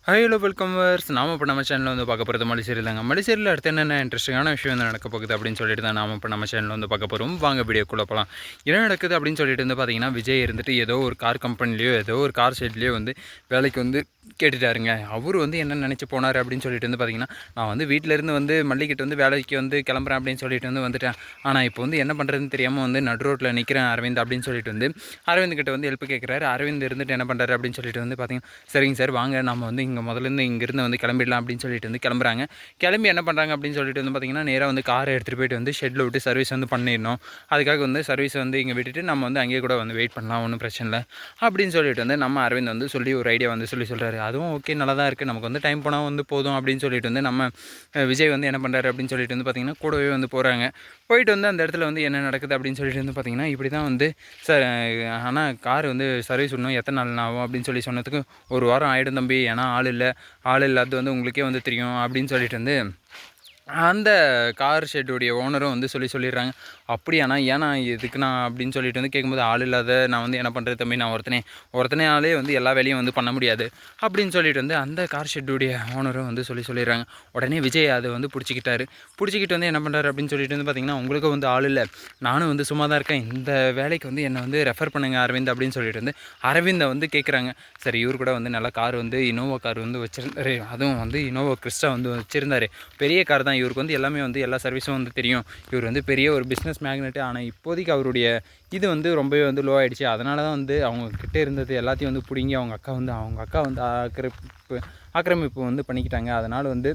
Hello வெல்கம்வர்ஸ். நாம் இப்போ நம்ம சேனலில் வந்து பார்க்க போகிறது மலைச்சேரி தாங்க. மலைச்சேரியில் அடுத்து என்னென்ன இன்ட்ரெஸ்டிங்கான விஷயம் வந்து நடக்க போகுது அப்படின்னு சொல்லிட்டு தான் நாம் இப்போ நம்ம சேனலில் வந்து பார்க்க போகிறோம். வாங்க வீடியோக்குள்ளே போகலாம். என்ன நடக்குது அப்படின்னு சொல்லிட்டு வந்து பார்த்தீங்கன்னா, விஜய் இருந்துட்டு ஏதோ ஒரு கார் கம்பெனிலையோ ஏதோ ஒரு கார் ஷெட்லேயோ வந்து வேலைக்கு வந்து கேட்டுட்டாருங்க. அவர் வந்து என்ன நினச்சி போனார் அப்படின்னு சொல்லிட்டு வந்து பார்த்தீங்கன்னா, நான் வந்து வீட்டிலேருந்து வந்து மல்லிகிட்ட வந்து வேலைக்கு வந்து கிளம்புறேன் அப்படின்னு சொல்லிட்டு வந்து வந்துட்டேன். ஆனால் இப்போ வந்து என்ன பண்ணுறதுன்னு தெரியாமல் வந்து நடு ரோட்டில் நிற்கிறேன் அரவிந்த் அப்படின்னு சொல்லிட்டு வந்து அரவிந்த் கிட்ட வந்து ஹெல்ப் கேட்குறாரு. அரவிந்த் இருந்துட்டு என்ன பண்ணுறாரு அப்படின்னு சொல்லிட்டு வந்து பார்த்தீங்கன்னா, சரிங்க சார் வாங்க நம்ம வந்து இங்கே முதலேருந்து இங்கேருந்து வந்து கிளம்பிடலாம் அப்படின்னு சொல்லிட்டு வந்து கிளம்புறாங்க. கிளம்பி என்ன பண்ணுறாங்க அப்படின்னு சொல்லிட்டு வந்து பார்த்திங்கன்னா, நேராக வந்து காரை எடுத்துகிட்டு போயிட்டு வந்து ஷெட்டில் விட்டு சர்வீஸ் வந்து பண்ணிடணும். அதுக்காக வந்து சர்வீஸ் வந்து இங்கே விட்டுட்டு நம்ம வந்து அங்கேயே கூட வந்து வெயிட் பண்ணலாம், ஒன்றும் பிரச்சனை இல்லை அப்படின்னு சொல்லிட்டு வந்து நம்ம அரவிந்த் வந்து சொல்லி ஒரு ஐடியா வந்து சொல்கிறாரு. அதுவும் ஓகே, நல்லா தான் இருக்குது, நமக்கு வந்து டைம் போனால் வந்து போதும் அப்படின்னு சொல்லிட்டு வந்து நம்ம விஜய் வந்து என்ன பண்ணுறாரு அப்படின்னு சொல்லிட்டு வந்து பார்த்திங்கன்னா கூடவே வந்து போகிறாங்க. போயிட்டு வந்து அந்த இடத்துல வந்து என்ன நடக்குது அப்படின்னு சொல்லிட்டு வந்து பார்த்திங்கன்னா, இப்படி தான் வந்து சார் ஆனால் கார் வந்து சர்வீஸ் விடணும், எத்தனை நாள் ஆகும் அப்படின்னு சொன்னதுக்கு, ஒரு வாரம் ஆகிடும் தம்பி, ஏன்னா ஆள் இல்லாதது வந்து உங்களுக்கே வந்து தெரியும் அப்படின்னு சொல்லிட்டு வந்து அந்த கார் ஷெட்டுடைய ஓனரும் வந்து சொல்லிடுறாங்க. அப்படியாண்ணா ஏன்னா இதுக்குண்ணா அப்படின்னு சொல்லிட்டு வந்து கேட்கும்போது, ஆள் இல்லாத நான் வந்து என்ன பண்ணுறது தம்பி, நான் ஒருத்தனே ஆளே வந்து எல்லா வேலையும் வந்து பண்ண முடியாது அப்படின்னு சொல்லிட்டு வந்து அந்த கார் ஷெட்டுடைய ஓனரும் வந்து சொல்லிடுறாங்க. உடனே விஜய் அதை வந்து பிடிச்சிக்கிட்டு வந்து என்ன பண்ணுறாரு அப்படின்னு சொல்லிட்டு வந்து பார்த்திங்கன்னா, உங்களுக்கும் வந்து ஆள் இல்லை, நானும் வந்து சும்மா தான் இருக்கேன், இந்த வேலைக்கு வந்து என்னை வந்து ரெஃபர் பண்ணுங்க அரவிந்த் அப்படின்னு சொல்லிட்டு வந்து அரவிந்தை வந்து கேட்குறாங்க. சரி, இவர் கூட வந்து நல்ல கார் வந்து இனோவா கார் வந்து வச்சுருந்தாரு, அதுவும் வந்து இனோவா கிறிஸ்டா வந்து வச்சுருந்தாரு, பெரிய கார் தான். இவருக்கு வந்து எல்லாமே வந்து எல்லா சர்வீஸும் வந்து தெரியும், இவர் வந்து பெரிய ஒரு பிஸ்னஸ் மேக்னெட்டு. ஆனால் இப்போதைக்கு அவருடைய இது வந்து ரொம்பவே வந்து லோ ஆகிடுச்சு. அதனால தான் வந்து அவங்கக்கிட்ட இருந்தது எல்லாத்தையும் வந்து பிடிங்கி அவங்க அக்கா வந்து ஆக்கிரமிப்பு வந்து பண்ணிக்கிட்டாங்க. அதனால் வந்து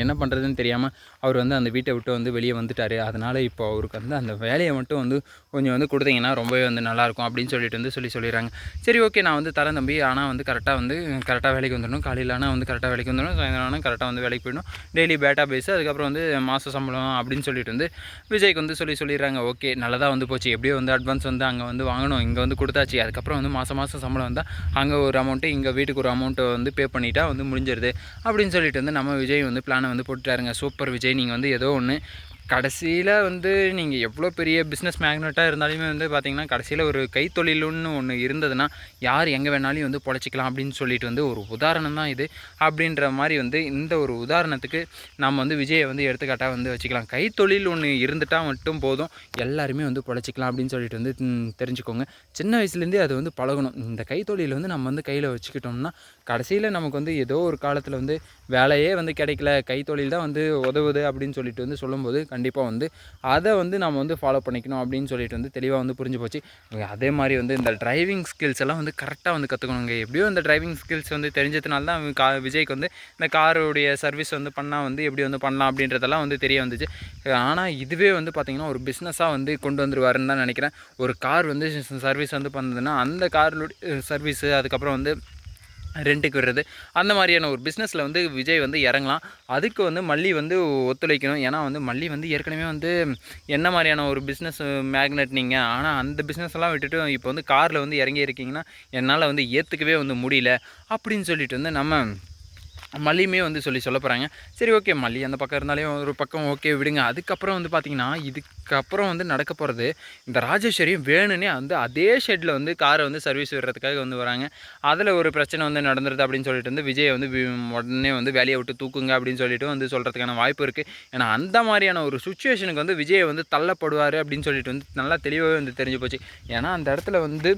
என்ன பண்ணுறதுன்னு தெரியாமல் அவர் வந்து அந்த வீட்டை விட்டு வந்து வெளியே வந்துட்டார். அதனால் இப்போ அவருக்கு வந்து அந்த வேலையை மட்டும் வந்து கொஞ்சம் வந்து கொடுத்தீங்கன்னா ரொம்பவே வந்து நல்லாயிருக்கும் அப்படின்னு சொல்லிட்டு வந்து சொல்லிடுறாங்க. சரி ஓகே, நான் வந்து தரேன் தம்பி, ஆனால் வந்து கரெக்டாக வேலைக்கு வந்துடணும், காலையில் ஆனால் வந்து கரெக்டாக வேலைக்கு வந்துடணும், சாயந்தரம் ஆனால் கரெக்டாக வந்து வேலைக்கு போயிடணும், டெய்லி பேட்டா பேஸு, அதுக்கப்புறம் வந்து மாத சம்பளம் அப்படின்னு சொல்லிட்டு வந்து விஜய்க்கு வந்து சொல்லிடுறாங்க. ஓகே, நல்லதாக வந்து போச்சு, எப்படியோ வந்து அட்வான்ஸ் வந்து அங்கே வந்து வாங்கணும், இங்கே வந்து கொடுத்தாச்சு, அதுக்கப்புறம் வந்து மாதம் சம்பளம் வந்தால் அங்கே ஒரு அமௌண்ட்டு, இங்கே வீட்டுக்கு ஒரு அமௌண்ட்டை வந்து பே பண்ணிட்டா வந்து முடிஞ்சிருது அப்படின்னு சொல்லிட்டு வந்து நம்ம விஜய் வந்து பிளானை வந்து போட்டுட்டாருங்க. சூப்பர் விஜய், நீங்கள் வந்து ஏதோ ஒன்று கடைசியில் வந்து நீங்கள் எவ்வளோ பெரிய பிஸ்னஸ் மேக்னெட்டாக இருந்தாலுமே வந்து பார்த்திங்கன்னா, கடைசியில் ஒரு கைத்தொழில்னு ஒன்று இருந்ததுன்னா யார் எங்கே வேணாலும் வந்து பொழைச்சிக்கலாம் அப்படின்னு சொல்லிட்டு வந்து ஒரு உதாரணம் தான் இது. அப்படின்ற மாதிரி வந்து இந்த ஒரு உதாரணத்துக்கு நம்ம வந்து விஜயை வந்து எடுத்துக்காட்டாக வந்து வச்சுக்கலாம். கைத்தொழில் ஒன்று இருந்துட்டால் மட்டும் போதும், எல்லாருமே வந்து பொழைச்சிக்கலாம் அப்படின்னு சொல்லிட்டு வந்து தெரிஞ்சுக்கோங்க. சின்ன வயசுலேருந்தே அது வந்து பழகணும். இந்த கைத்தொழில் வந்து நம்ம வந்து கையில் வச்சுக்கிட்டோம்னா கடைசியில் நமக்கு வந்து ஏதோ ஒரு காலத்தில் வந்து வேலையே வந்து கிடைக்கல, கைத்தொழில் தான் வந்து உதவுது அப்படின்னு சொல்லிட்டு வந்து சொல்லும்போது கண்டிப்பாக வந்து அதை வந்து நம்ம வந்து ஃபாலோ பண்ணிக்கணும் அப்படின்னு சொல்லிட்டு வந்து தெளிவாக வந்து புரிஞ்சு போச்சு. அதே மாதிரி வந்து இந்த டிரைவிங் ஸ்கில்ஸ் எல்லாம் வந்து கரெக்டாக வந்து கற்றுக்கணுங்க. எப்படியோ இந்த டிரைவிங் ஸ்கில்ஸ் வந்து தெரிஞ்சதுனால தான் விஜய்க்கு வந்து இந்த காருடைய சர்வீஸ் வந்து பண்ணால் வந்து எப்படி வந்து பண்ணலாம் அப்படின்றதெல்லாம் வந்து தெரிய வந்துச்சு. ஆனால் இதுவே வந்து பார்த்திங்கன்னா ஒரு பிஸ்னஸாக வந்து கொண்டு வந்துருவாருன்னு தான் நினைக்கிறேன். ஒரு கார் வந்து சர்வீஸ் வந்து பண்ணதுன்னா அந்த காருடைய சர்வீஸு, அதுக்கப்புறம் வந்து ரெண்ட்டுக்கு விடுறது, அந்த மாதிரியான ஒரு பிஸ்னஸில் வந்து விஜய் வந்து இறங்கலாம். அதுக்கு வந்து மல்லி வந்து ஒத்துழைக்கணும். ஏன்னா வந்து மல்லி வந்து ஏற்கனவே வந்து என்ன மாதிரியான ஒரு பிஸ்னஸ் மேக்னெட் நீங்கள், ஆனால் அந்த பிஸ்னஸ்லாம் விட்டுட்டு இப்போ வந்து காரில் வந்து இறங்கி இருக்கீங்கன்னா என்னால் வந்து ஏற்றுக்கவே வந்து முடியல அப்படின்னு சொல்லிட்டு வந்து நம்ம மல்லியுமே வந்து சொல்ல போகிறாங்க. சரி ஓகே, மல்லி அந்த பக்கம் இருந்தாலே ஒரு பக்கம் ஓகே விடுங்க. அதுக்கப்புறம் வந்து பார்த்திங்கன்னா, இதுக்கப்புறம் வந்து நடக்க போகிறது, இந்த ராஜேஸ்வரியும் வேணுன்னே வந்து அதே ஷெட்டில் வந்து காரை வந்து சர்வீஸ் விடுறதுக்காக வந்து வராங்க. அதில் ஒரு பிரச்சனை வந்து நடந்துருது அப்படின்னு சொல்லிட்டு வந்து விஜய் வந்து உடனே வந்து வேலையை விட்டு தூக்குங்க அப்படின்னு சொல்லிட்டு வந்து சொல்கிறதுக்கான வாய்ப்பு இருக்குது. ஏன்னா அந்த மாதிரியான ஒரு சுச்சுவேஷனுக்கு வந்து விஜய் வந்து தள்ளப்படுவார் அப்படின்னு சொல்லிட்டு வந்து நல்லா தெளிவாகவே வந்து தெரிஞ்சு போச்சு. ஏன்னா அந்த இடத்துல வந்து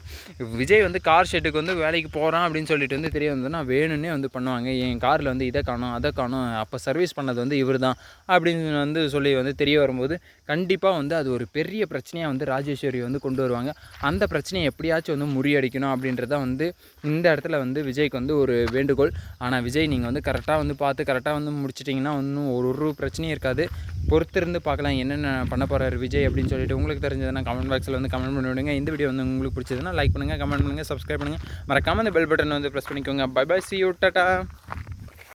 விஜய் வந்து கார் ஷெட்டுக்கு வந்து வேலைக்கு போகிறான் அப்படின்னு சொல்லிட்டு வந்து தெரிய வந்ததுன்னா வேணுன்னே வந்து பண்ணுவாங்க. என் கார் வந்து இதை காணும் அதை காணும், அப்போ சர்வீஸ் பண்ணது வந்து இவர் தான் அப்படின்னு வந்து சொல்லி வந்து தெரிய வரும்போது கண்டிப்பாக வந்து அது ஒரு பெரிய பிரச்சனையாக வந்து ராஜேஸ்வரி வந்து கொண்டு வருவாங்க. அந்த பிரச்சனையை எப்படியாச்சும் வந்து முறியடிக்கணும் அப்படின்றத வந்து இந்த இடத்துல வந்து விஜய்க்கு வந்து ஒரு வேண்டுகோள். ஆனால் விஜய் நீங்கள் வந்து கரெக்டாக வந்து பார்த்து கரெக்டாக வந்து முடிச்சிட்டிங்கன்னா இன்னும் ஒரு பிரச்சனையும் இருக்காது. பொறுத்திருந்து பார்க்கலாம் என்னென்ன பண்ண போகிறார் விஜய் அப்படின்னு சொல்லிட்டு. உங்களுக்கு தெரிஞ்சதுன்னா கமெண்ட் பாக்ஸில் வந்து கமெண்ட் பண்ணி விடுங்க. இந்த வீடியோ வந்து உங்களுக்கு பிடிச்சதுன்னா லைக் பண்ணுங்கள், கமெண்ட் பண்ணுங்கள், சப்ஸ்கிரைப் பண்ணுங்கள், மறக்காமல் அந்த பெல் பட்டன் வந்து ப்ரெஸ் பண்ணிக்கோங்க. Bye bye, see you, Tata.